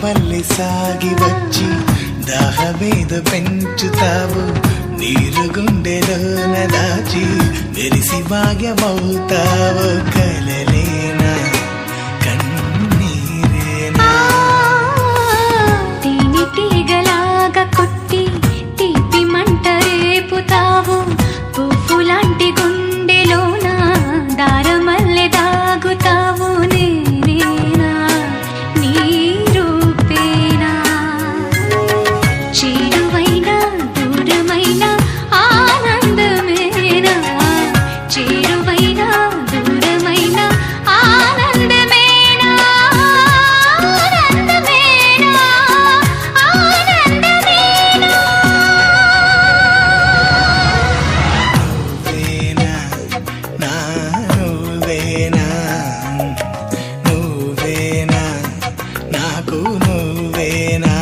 మళ్ళీ సాగి వచ్చి దాహమేద పెంచుతావు, నీరు గుండెలోన దాచి మెరిసి భాగ్యమవుతావు. కలలేనా కన్నీరేనా తీని తీగలాగా కొట్టి తీపి మంట రేపుతావు. పువ్వులాంటి గుండెలోన దారమల్లె దాగుతావు. నేనేనా నీ రూపేనా, చేరువైన దూరమైన ఆనందమేనా, చేరువైన దూరమైన ఆనందమేనా, ఆనందమేనా, ఆనందమేనా. నువ్వేనా నువ్వేనా నాకు నువ్వేనా.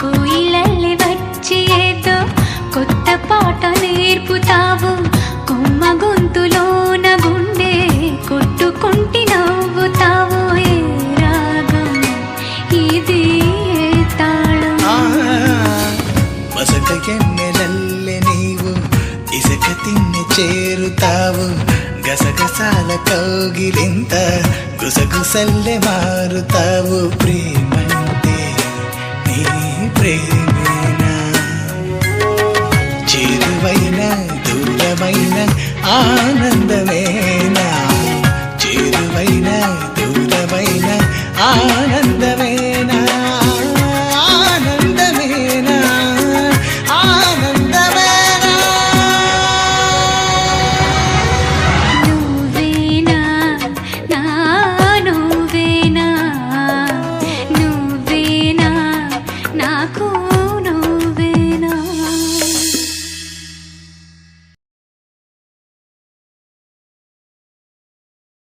కోయిలల్లి వచ్చి ఏదో కొత్త పాట నేర్పుతావు. కొమ్మ గొంతులోన గుండె కొట్టుకుంటి నవ్వుతావు. ఏ రాగం ఇది, ఏ తాళం. మసక ఎన్నెలల్లె నీవు ఇసుక తిన్నె చేరుతావు. గసగసాల కౌగిలింత గుసగుసల్లె మారుతావు. ప్రేమంటే నీ ప్రేమేనా, చేరువైన దూరమైన ఆనందమేనా, చేరువైన దూరమైన ఆనందమేనా.